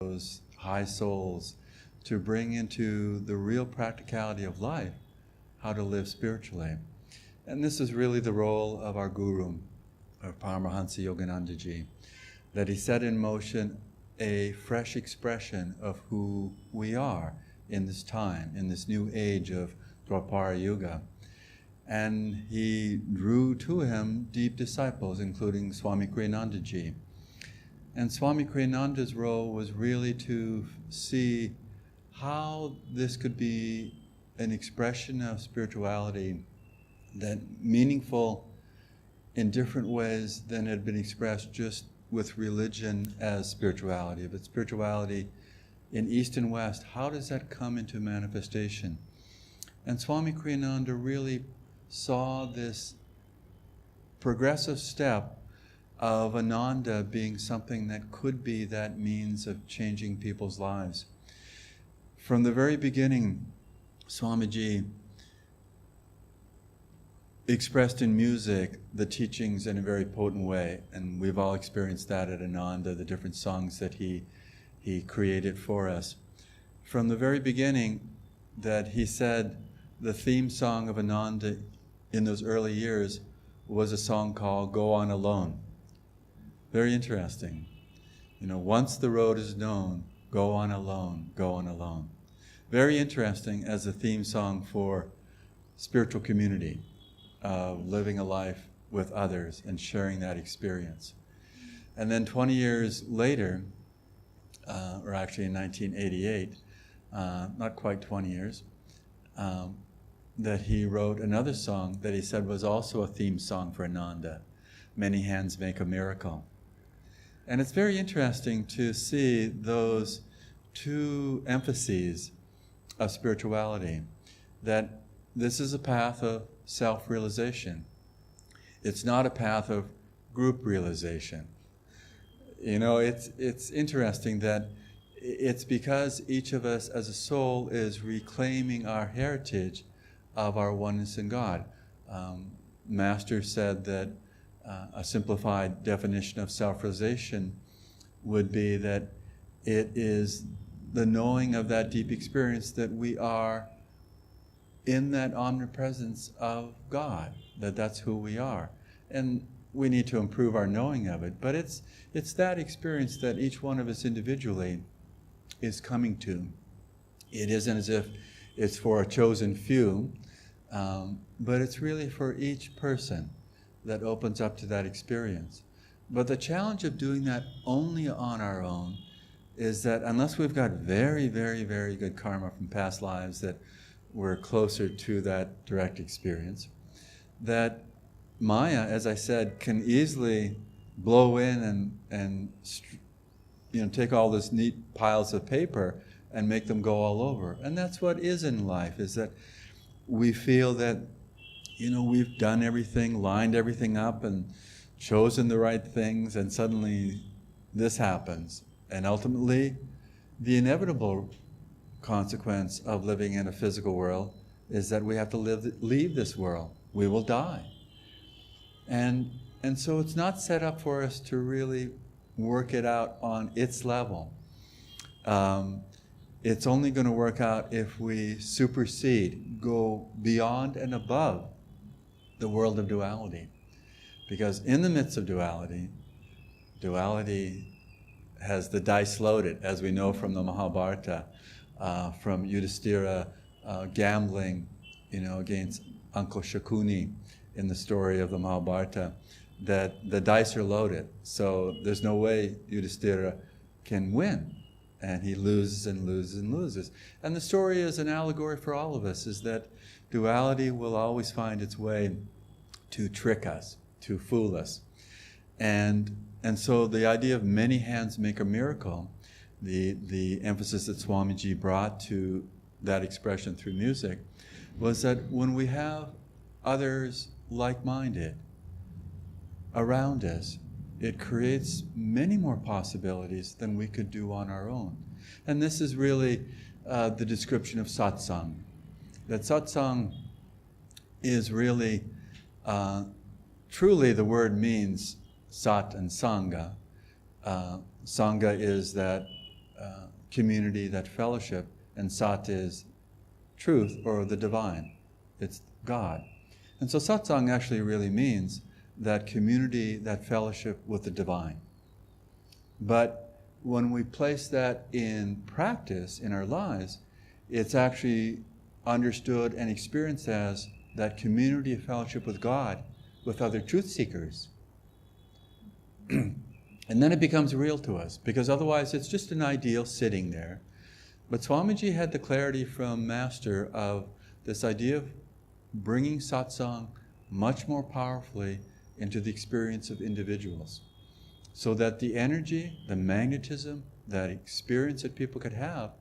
those high souls to bring into the real practicality of life how to live spiritually. And this is really the role of our guru, of Paramahansa Yogananda Ji, that he set in motion a fresh expression of who we are in this time, in this new age of Dwapara Yuga. And he drew to him deep disciples, including Swami Kriyananda Ji. And Swami Kriyananda's role was really to see how this could be an expression of spirituality that meaningful in different ways than had been expressed just with religion as spirituality. But spirituality in East and West, how does that come into manifestation? And Swami Kriyananda really saw this progressive step of Ananda being something that could be that means of changing people's lives. From the very beginning, Swamiji expressed in music the teachings in a very potent way, and we've all experienced that at Ananda, the different songs that he created for us. From the very beginning, that he said the theme song of Ananda in those early years was a song called Go On Alone. Very interesting. Once the road is known, go on alone, go on alone. Very interesting as a theme song for spiritual community, living a life with others and sharing that experience. And then 20 years later, or actually in 1988, not quite 20 years, that he wrote another song that he said was also a theme song for Ananda, Many Hands Make a Miracle. And it's very interesting to see those two emphases of spirituality, that this is a path of self-realization. It's not a path of group realization. It's interesting that it's because each of us as a soul is reclaiming our heritage of our oneness in God. Master said that a simplified definition of self-realization would be that it is the knowing of that deep experience that we are in that omnipresence of God, that's who we are. And we need to improve our knowing of it, but it's that experience that each one of us individually is coming to. It isn't as if it's for a chosen few, but it's really for each person that opens up to that experience. But the challenge of doing that only on our own is that unless we've got very, very, very good karma from past lives that we're closer to that direct experience, that Maya, as I said, can easily blow in and take all these neat piles of paper and make them go all over. And that's what is in life, is that we feel that we've done everything, lined everything up and chosen the right things, and suddenly this happens. And ultimately, the inevitable consequence of living in a physical world is that we have to leave this world. We will die. And so it's not set up for us to really work it out on its level. It's only going to work out if we supersede, go beyond and above the world of duality. Because in the midst of duality has the dice loaded, as we know from the Mahabharata, from Yudhishthira gambling, against Uncle Shakuni in the story of the Mahabharata, that the dice are loaded. So there's no way Yudhishthira can win. And he loses and loses and loses. And the story is an allegory for all of us, is that duality will always find its way to trick us, to fool us. And so the idea of many hands make a miracle, the emphasis that Swamiji brought to that expression through music, was that when we have others like-minded around us, it creates many more possibilities than we could do on our own. And this is really the description of satsang. That satsang is really, truly the word means sat and sangha. Sangha is that community, that fellowship, and Sat is truth or the divine. It's God. And so satsang actually really means that community, that fellowship with the divine. But when we place that in practice in our lives, it's actually understood and experienced as that community of fellowship with God, with other truth seekers. And then it becomes real to us, because otherwise it's just an ideal sitting there. But Swamiji had the clarity from Master of this idea of bringing satsang much more powerfully into the experience of individuals, so that the energy, the magnetism, that experience that people could have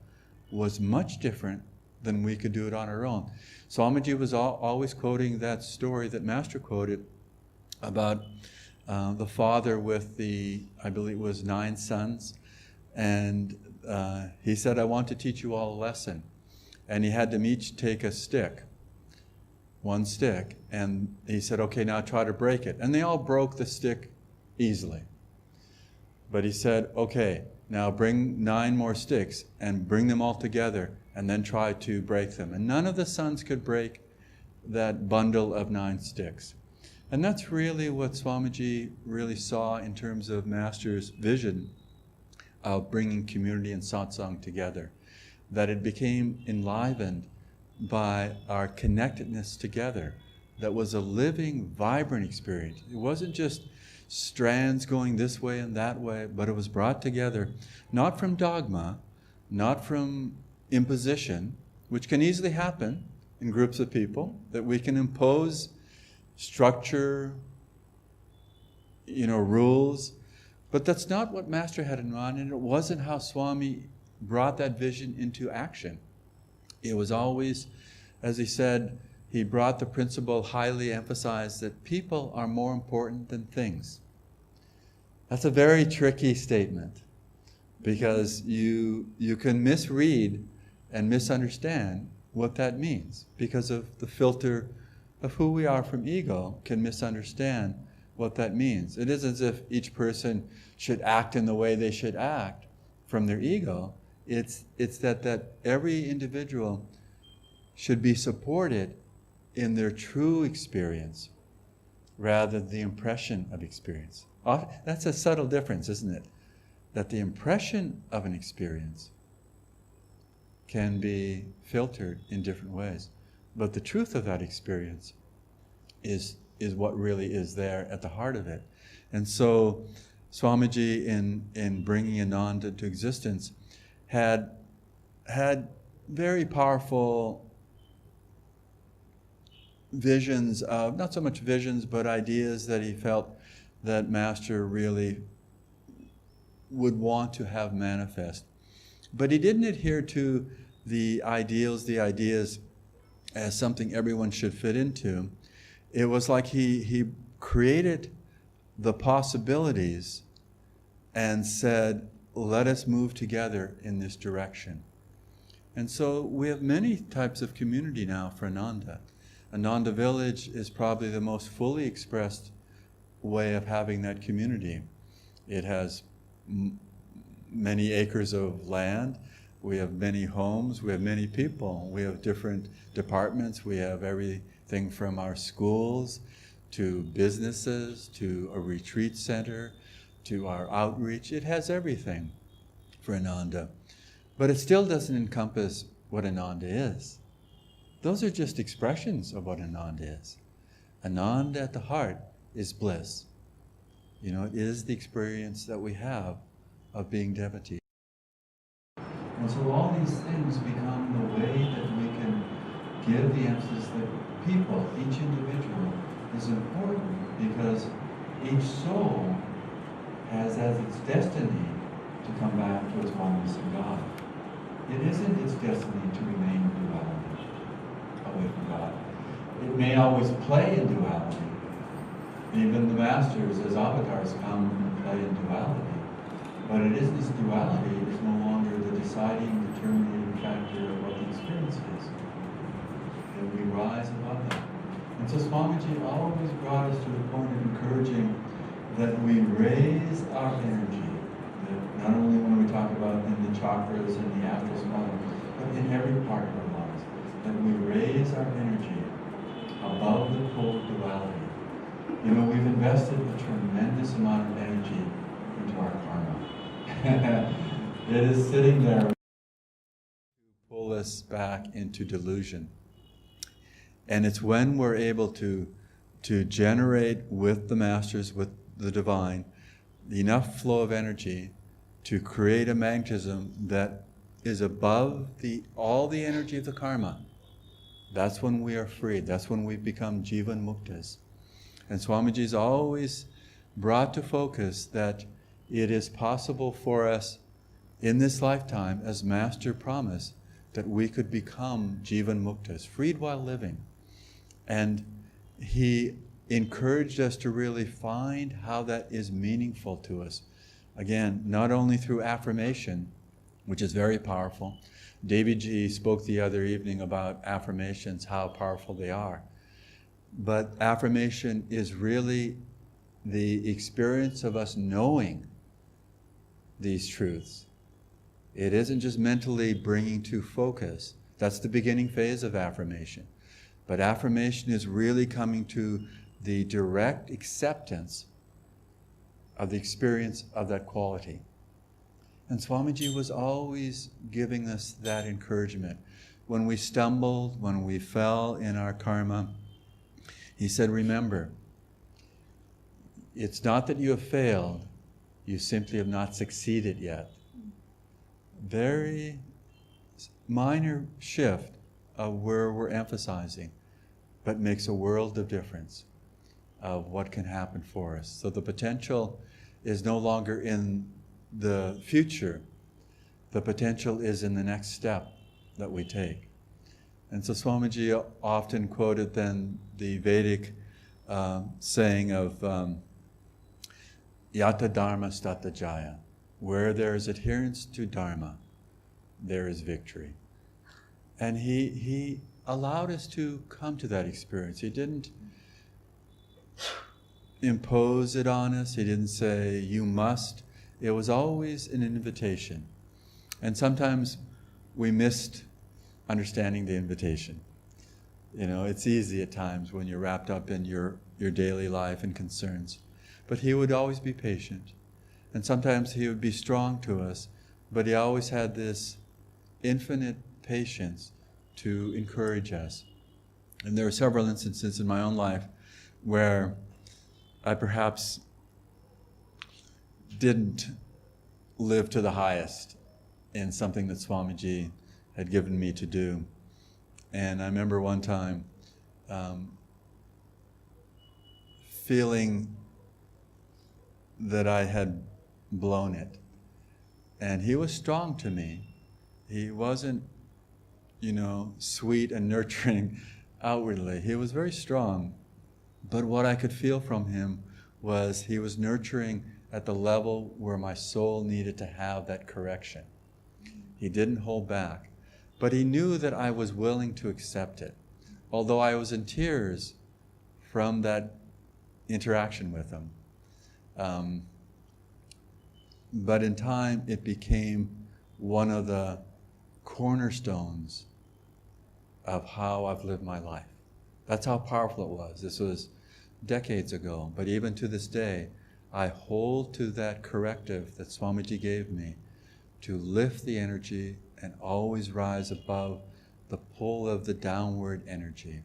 was much different than we could do it on our own. Swamiji was always quoting that story that Master quoted about the father with I believe it was 9 sons, and he said, I want to teach you all a lesson. And he had them each take a stick, one stick, and he said, okay, now try to break it. And they all broke the stick easily. But he said, okay, now bring 9 more sticks and bring them all together and then try to break them. And none of the sons could break that bundle of 9 sticks. And that's really what Swamiji really saw in terms of Master's vision of bringing community and satsang together. That it became enlivened by our connectedness together. That was a living, vibrant experience. It wasn't just strands going this way and that way, but it was brought together, not from dogma, not from imposition, which can easily happen in groups of people, that we can impose structure, rules, but that's not what Master had in mind, and it wasn't how Swami brought that vision into action. It was always, as he said, he brought the principle, highly emphasized that people are more important than things. That's a very tricky statement, because you can misread and misunderstand what that means, because of the filter of who we are from ego can misunderstand what that means. It isn't as if each person should act in the way they should act from their ego. It's that every individual should be supported in their true experience rather than the impression of experience. That's a subtle difference, isn't it? That the impression of an experience can be filtered in different ways. But the truth of that experience is what really is there at the heart of it. And so Swamiji, in bringing Ananda to existence, had very powerful visions of, not so much visions, but ideas that he felt that Master really would want to have manifest. But he didn't adhere to the ideas as something everyone should fit into. It was like he created the possibilities and said, let us move together in this direction. And so we have many types of community now for Ananda. Ananda Village is probably the most fully expressed way of having that community. It has many acres of land. We have many homes. We have many people. We have different departments. We have everything from our schools to businesses to a retreat center to our outreach. It has everything for Ananda. But it still doesn't encompass what Ananda is. Those are just expressions of what Ananda is. Ananda at the heart is bliss. It is the experience that we have of being devotee. And so all these things become the way that we can give the emphasis that people, each individual, is important, because each soul has as its destiny to come back to its oneness in God. It isn't its destiny to remain in duality, away from God. It may always play in duality. Even the masters as avatars come and play in duality. But it is this duality is no longer the deciding, determining factor of what the experience is. And we rise above that. And so Swamiji always brought us to the point of encouraging that we raise our energy. That not only when we talk about in the chakras and the astral spine, but in every part of our lives, that we raise our energy above the pole of duality. You know, we've invested a tremendous amount of energy into our karma. It is sitting there to pull us back into delusion. And it's when we're able to generate with the masters, with the divine, enough flow of energy to create a magnetism that is above all the energy of the karma. That's when we are freed. That's when we become jivan muktas. And Swamiji's always brought to focus that it is possible for us in this lifetime, as Master promised, that we could become jivan muktas, freed while living. And he encouraged us to really find how that is meaningful to us. Again, not only through affirmation, which is very powerful. Devi spoke the other evening about affirmations, how powerful they are. But affirmation is really the experience of us knowing these truths. It isn't just mentally bringing to focus. That's the beginning phase of affirmation. But affirmation is really coming to the direct acceptance of the experience of that quality. And Swamiji was always giving us that encouragement. When we stumbled, when we fell in our karma, he said, remember, it's not that you have failed, you simply have not succeeded yet. Very minor shift of where we're emphasizing, but makes a world of difference of what can happen for us. So the potential is no longer in the future. The potential is in the next step that we take. And so Swamiji often quoted then the Vedic saying of Yata Dharma Stata Jaya. Where there is adherence to Dharma, there is victory. And he allowed us to come to that experience. He didn't impose it on us. He didn't say, you must. It was always an invitation. And sometimes we missed understanding the invitation. You know, it's easy at times when you're wrapped up in your daily life and concerns. But he would always be patient. And sometimes he would be strong to us, but he always had this infinite patience to encourage us. And there are several instances in my own life where I perhaps didn't live to the highest in something that Swamiji had given me to do. And I remember one time feeling that I had blown it. And he was strong to me. He wasn't, sweet and nurturing outwardly. He was very strong. But what I could feel from him was he was nurturing at the level where my soul needed to have that correction. He didn't hold back. But he knew that I was willing to accept it. Although I was in tears from that interaction with him. But in time, it became one of the cornerstones of how I've lived my life. That's how powerful it was. This was decades ago. But even to this day, I hold to that corrective that Swamiji gave me to lift the energy and always rise above the pull of the downward energy.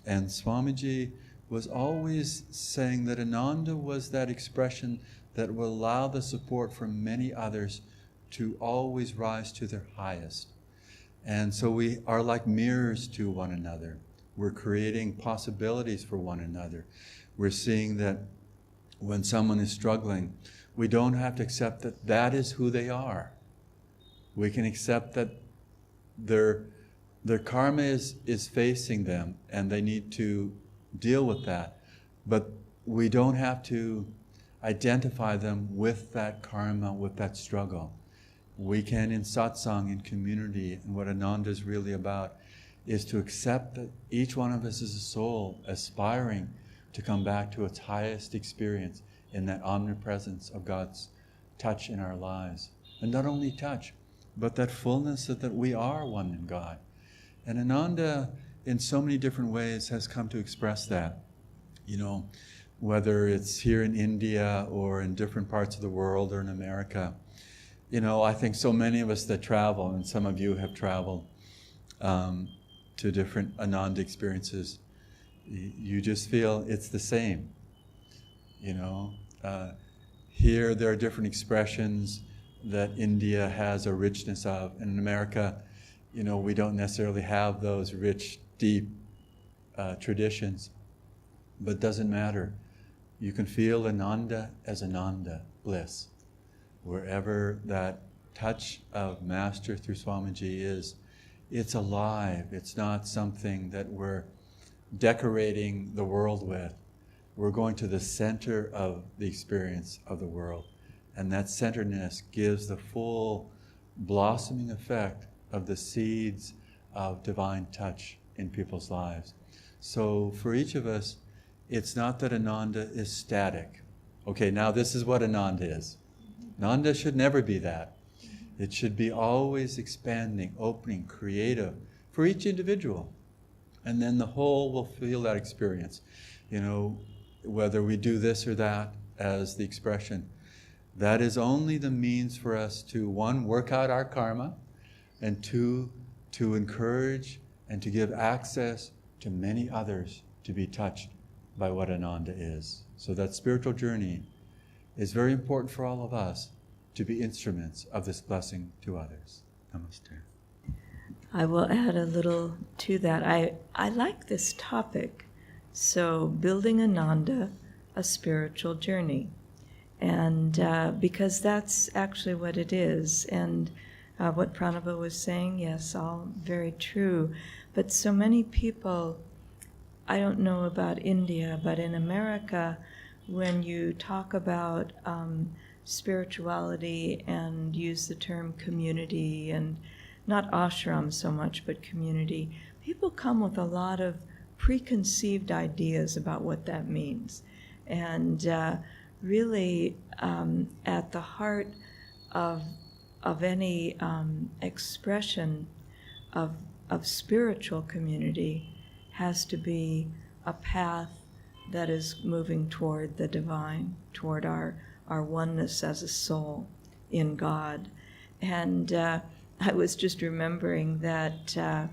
And Swamiji was always saying that Ananda was that expression that will allow the support from many others to always rise to their highest. And so we are like mirrors to one another. We're creating possibilities for one another. We're seeing that when someone is struggling, we don't have to accept that that is who they are. We can accept that their karma is facing them and they need to deal with that. But we don't have to identify them with that karma, with that struggle. We can, in satsang, in community, and what Ananda is really about, is to accept that each one of us is a soul aspiring to come back to its highest experience in that omnipresence of God's touch in our lives. And not only touch, but that fullness that we are one in God. And Ananda, in so many different ways, has come to express that. Whether it's here in India or in different parts of the world or in America. I think so many of us that travel, and some of you have traveled to different Ananda experiences, you just feel it's the same. Here there are different expressions that India has a richness of, and in America, we don't necessarily have those rich, deep traditions, but it doesn't matter. You can feel Ananda as Ananda, bliss. Wherever that touch of Master through Swamiji is, it's alive. It's not something that we're decorating the world with. We're going to the center of the experience of the world. And that centeredness gives the full blossoming effect of the seeds of divine touch in people's lives. So for each of us, it's not that Ananda is static. Okay, now this is what Ananda is. Ananda should never be that. It should be always expanding, opening, creative for each individual. And then the whole will feel that experience. Whether we do this or that as the expression, that is only the means for us to, one, work out our karma, and two, to encourage and to give access to many others to be touched by what Ananda is. So that spiritual journey is very important for all of us to be instruments of this blessing to others. Namaste. I will add a little to that. I like this topic. So, building Ananda, a spiritual journey. And because that's actually what it is. And what Pranaba was saying, yes, all very true. But so many people, I don't know about India, but in America, when you talk about spirituality and use the term community, and not ashram so much, but community, people come with a lot of preconceived ideas about what that means. And really, at the heart of any expression of spiritual community has to be a path that is moving toward the divine, toward our oneness as a soul in God. And I was just remembering that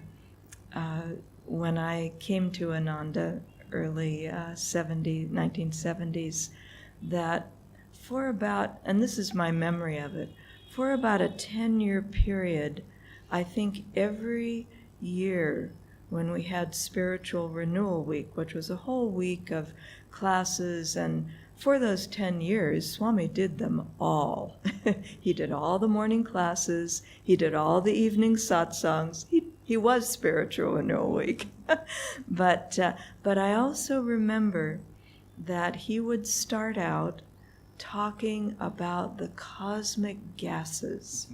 when I came to Ananda early 1970s, that for about, and this is my memory of it, for about a 10-year period, I think every year when we had Spiritual Renewal Week, which was a whole week of classes, and for those 10 years, Swami did them all. He did all the morning classes, he did all the evening satsangs. He was Spiritual Renewal Week. But I also remember that he would start out talking about the cosmic gases,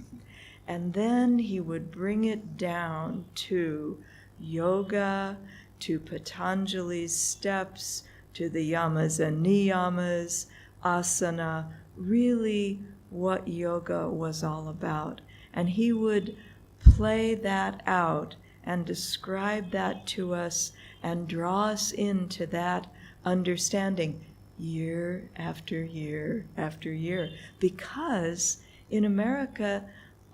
and then he would bring it down to yoga, to Patanjali's steps, to the yamas and niyamas, asana, really what yoga was all about. And he would play that out and describe that to us and draw us into that understanding year after year after year. Because in America,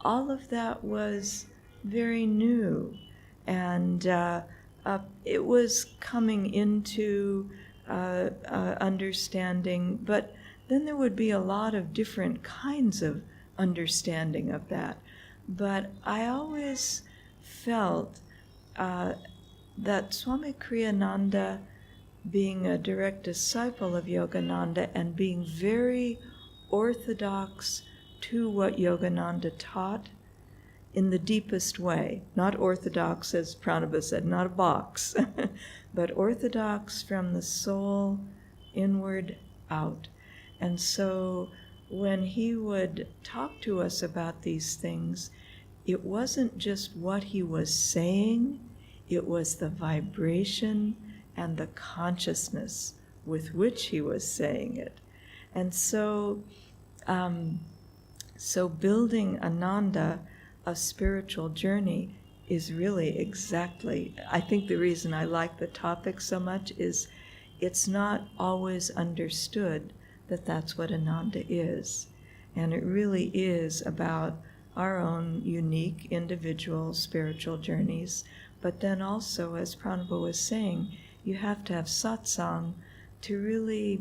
all of that was very new. And it was coming into understanding, but then there would be a lot of different kinds of understanding of that. But I always felt that Swami Kriyananda, being a direct disciple of Yogananda and being very orthodox to what Yogananda taught in the deepest way, not orthodox, as Pranaba said, not a box, but orthodox from the soul inward out. And so when he would talk to us about these things, it wasn't just what he was saying, it was the vibration and the consciousness with which he was saying it. And so So building Ananda, a spiritual journey, is really exactly, I think the reason I like the topic so much is it's not always understood that that's what Ananda is. And it really is about our own unique individual spiritual journeys. But then also, as Pranaba was saying, you have to have satsang to really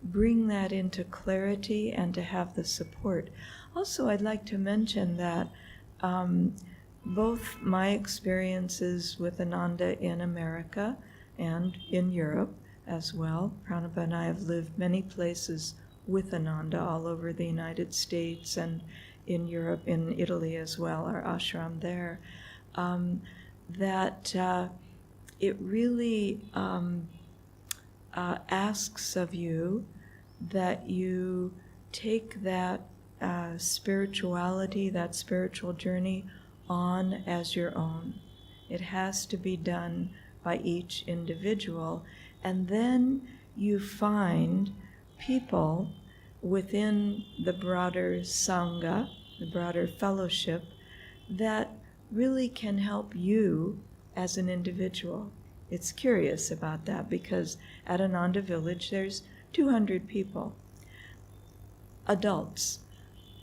bring that into clarity and to have the support. Also, I'd like to mention that both my experiences with Ananda in America and in Europe as well, Pranaba and I have lived many places with Ananda all over the United States and in Europe, in Italy as well, our ashram there, that it really asks of you that you take that spirituality, that spiritual journey on as your own. It has to be done by each individual. And then you find people within the broader Sangha, the broader fellowship, that really can help you as an individual. It's curious about that because at Ananda Village there's 200 people, adults.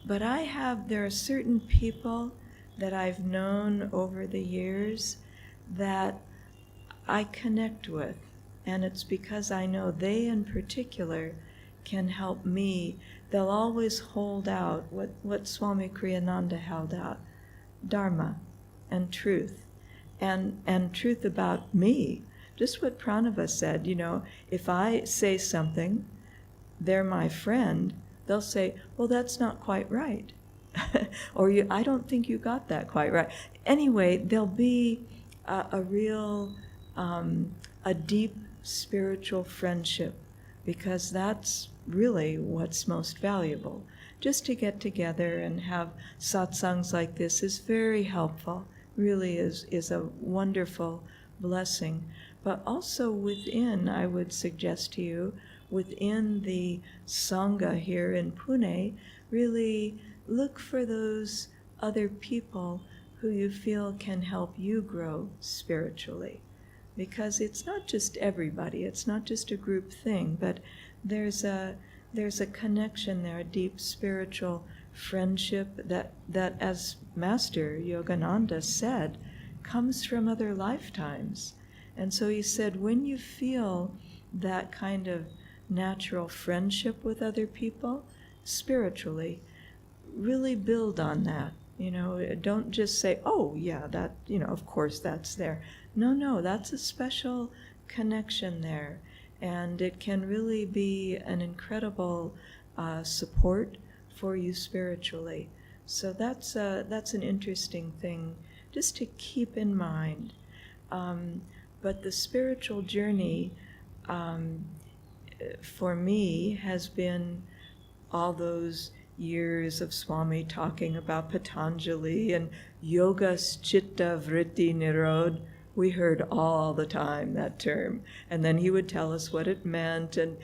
But there are certain people that I've known over the years that I connect with. And it's because I know they in particular can help me. They'll always hold out what Swami Kriyananda held out, Dharma and truth. And truth about me. Just what Pranaba said, if I say something, they're my friend, they'll say, well, that's not quite right. Or I don't think you got that quite right. Anyway, there'll be a real, a deep spiritual friendship, because that's really what's most valuable. Just to get together and have satsangs like this is very helpful, really is a wonderful blessing. But also within, I would suggest to you, within the Sangha here in Pune, really look for those other people who you feel can help you grow spiritually. Because it's not just everybody, it's not just a group thing, but there's a connection there, a deep spiritual friendship that as Master Yogananda said, comes from other lifetimes. And so he said, when you feel that kind of natural friendship with other people, spiritually, really build on that. Don't just say, oh yeah, that, of course that's there. No, that's a special connection there. And it can really be an incredible support for you spiritually. So that's an interesting thing just to keep in mind. But the spiritual journey for me has been all those years of Swami talking about Patanjali and Yogas Chitta Vritti Nirod. We heard all the time that term. And then he would tell us what it meant, and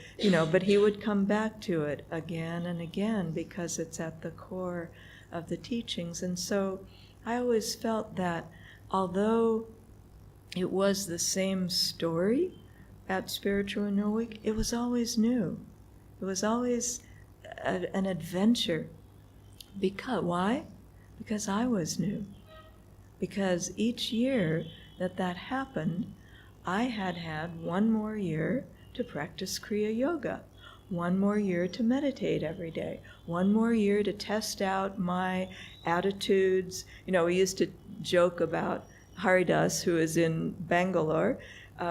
but he would come back to it again and again because it's at the core of the teachings. And so I always felt that although it was the same story at Spiritual Renewal Week, it was always new. It was always an adventure. Because why? Because I was new. Because each year that happened, I had one more year to practice Kriya Yoga, one more year to meditate every day, one more year to test out my attitudes. We used to joke about Haridas, who is in Bangalore.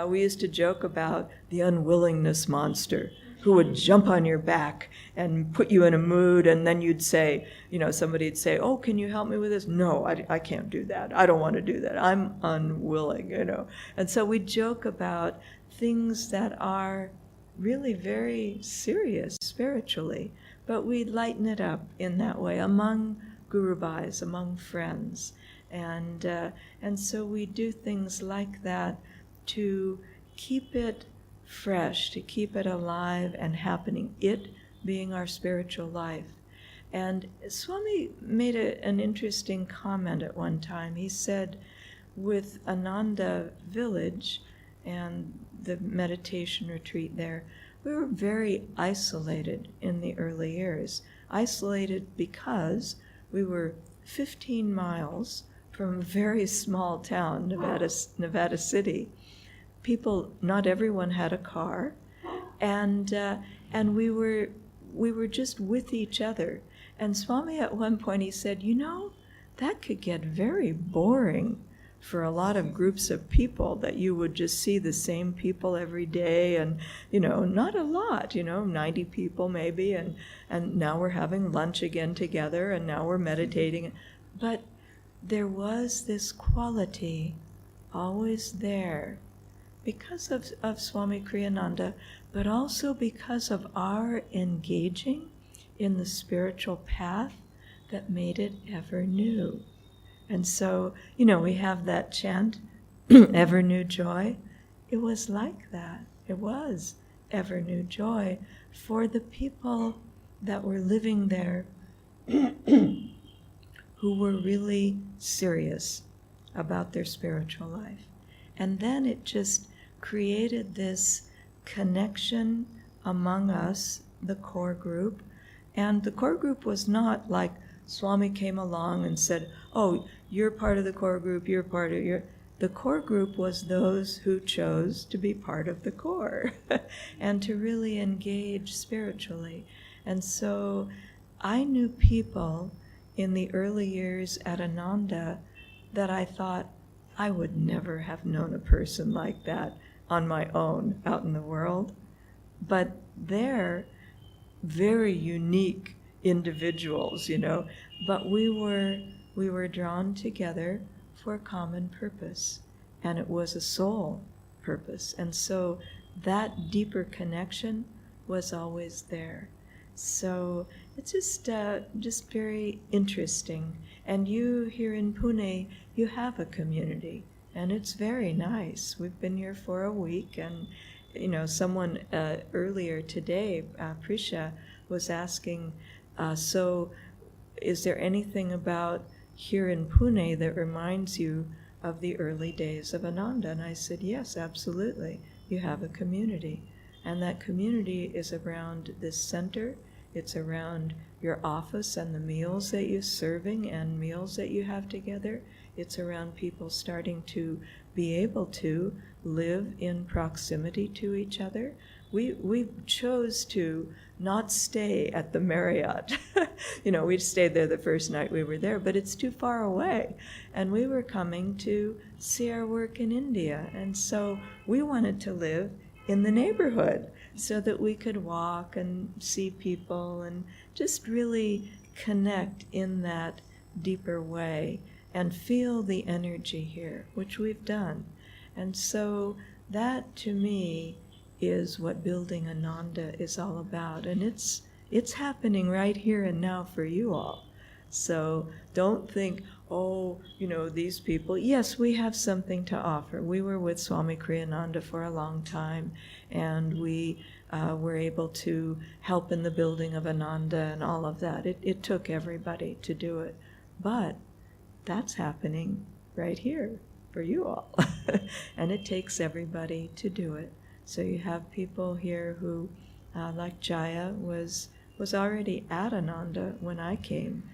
We used to joke about the unwillingness monster who would jump on your back and put you in a mood, and then you'd say, somebody'd say, oh, can you help me with this? No, I can't do that. I don't want to do that. I'm unwilling, And so we joke about things that are really very serious spiritually, but we lighten it up in that way among Guru Bhais, among friends. And so we do things like that to keep it fresh, to keep it alive and happening, it being our spiritual life. And Swami made an interesting comment at one time. He said, with Ananda village and the meditation retreat there, we were very isolated in the early years. Isolated because we were 15 miles from a very small town, Nevada City. People, not everyone had a car, and we were just with each other. And Swami at one point, he said, that could get very boring for a lot of groups of people, that you would just see the same people every day, and not a lot, 90 people maybe, and now we're having lunch again together, and now we're meditating. But there was this quality always there because of Swami Kriyananda, but also because of our engaging in the spiritual path that made it ever new. And so, we have that chant, ever new joy. It was like that. It was ever new joy for the people that were living there who were really serious about their spiritual life. And then it just created this connection among us, the core group. And the core group was not like Swami came along and said, oh, you're part of the core group, you're part of your... The core group was those who chose to be part of the core and to really engage spiritually. And so I knew people in the early years at Ananda that I thought I would never have known a person like that on my own out in the world. But they're very unique individuals, but we were drawn together for a common purpose, and it was a soul purpose. And so that deeper connection was always there. So it's just very interesting. And you here in Pune, you have a community, and it's very nice. We've been here for a week, and someone earlier today, Prisha, was asking, so is there anything about here in Pune that reminds you of the early days of Ananda? And I said, yes, absolutely. You have a community. And that community is around this center. It's around your office and the meals that you're serving and meals that you have together. It's around people starting to be able to live in proximity to each other. We chose to not stay at the Marriott. We stayed there the first night we were there, but it's too far away. And we were coming to see our work in India. And so we wanted to live in the neighborhood so that we could walk and see people and just really connect in that deeper way and feel the energy here, which we've done. And so that, to me, is what building Ananda is all about. And it's happening right here and now for you all. So don't think, these people. Yes, we have something to offer. We were with Swami Kriyananda for a long time, and we were able to help in the building of Ananda and all of that. It took everybody to do it. But that's happening right here for you all. And it takes everybody to do it. So you have people here who, like Jaya, was already at Ananda when I came,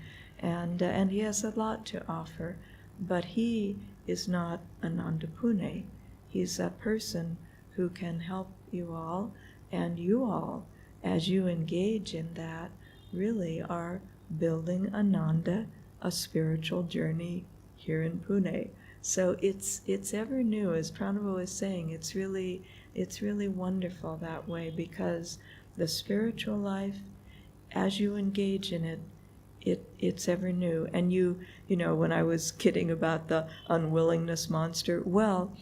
and he has a lot to offer, but he is not Ananda Pune. He's a person who can help you all, and you all, as you engage in that, really are building Ananda, a spiritual journey here in Pune. So it's ever new, as Pranaba was saying. It's really wonderful that way, because the spiritual life, as you engage in it, it's ever new. And you know, when I was kidding about the unwillingness monster, well,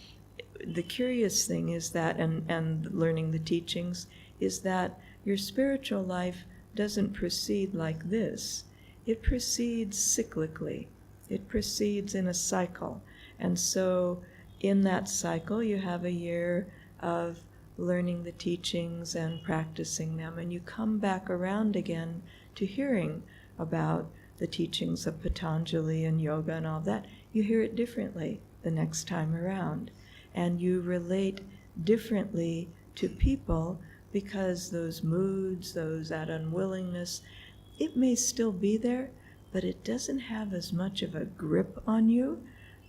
the curious thing is that, and learning the teachings, is that your spiritual life doesn't proceed like this. It proceeds cyclically. It proceeds in a cycle. And so in that cycle, you have a year of learning the teachings and practicing them, and you come back around again to hearing about the teachings of Patanjali and yoga and all that, you hear it differently the next time around. And you relate differently to people because those moods, that unwillingness, it may still be there, but it doesn't have as much of a grip on you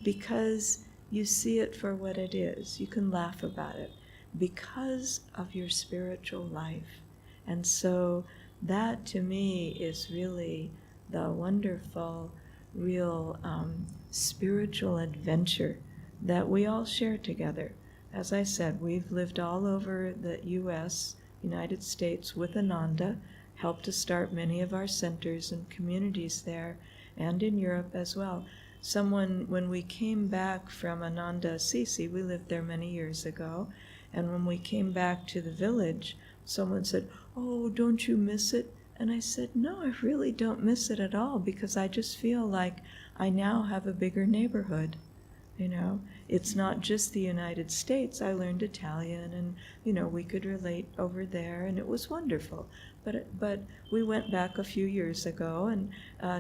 because you see it for what it is. You can laugh about it because of your spiritual life. And so that to me is really the wonderful, real spiritual adventure that we all share together. As I said, we've lived all over the U.S., United States with Ananda, helped to start many of our centers and communities there, and in Europe as well. When we came back from Ananda Assisi, we lived there many years ago, and when we came back to the village, someone said, "Oh, don't you miss it?" And I said, "No, I really don't miss it at all, because I just feel like I now have a bigger neighborhood. You know, it's not just the United States. I learned Italian, and we could relate over there, and it was wonderful. But we went back a few years ago and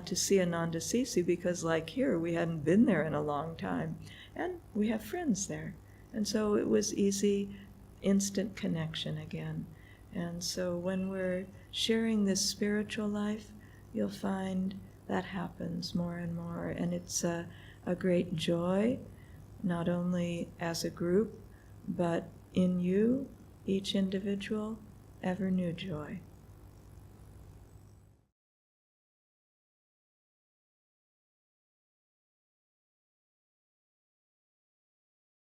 to see Ananda Assisi, because like here, we hadn't been there in a long time, and we have friends there, and so it was easy, instant connection again. And so when we're sharing this spiritual life, you'll find that happens more and more, and it's a great joy, not only as a group, but in you, each individual, ever new joy.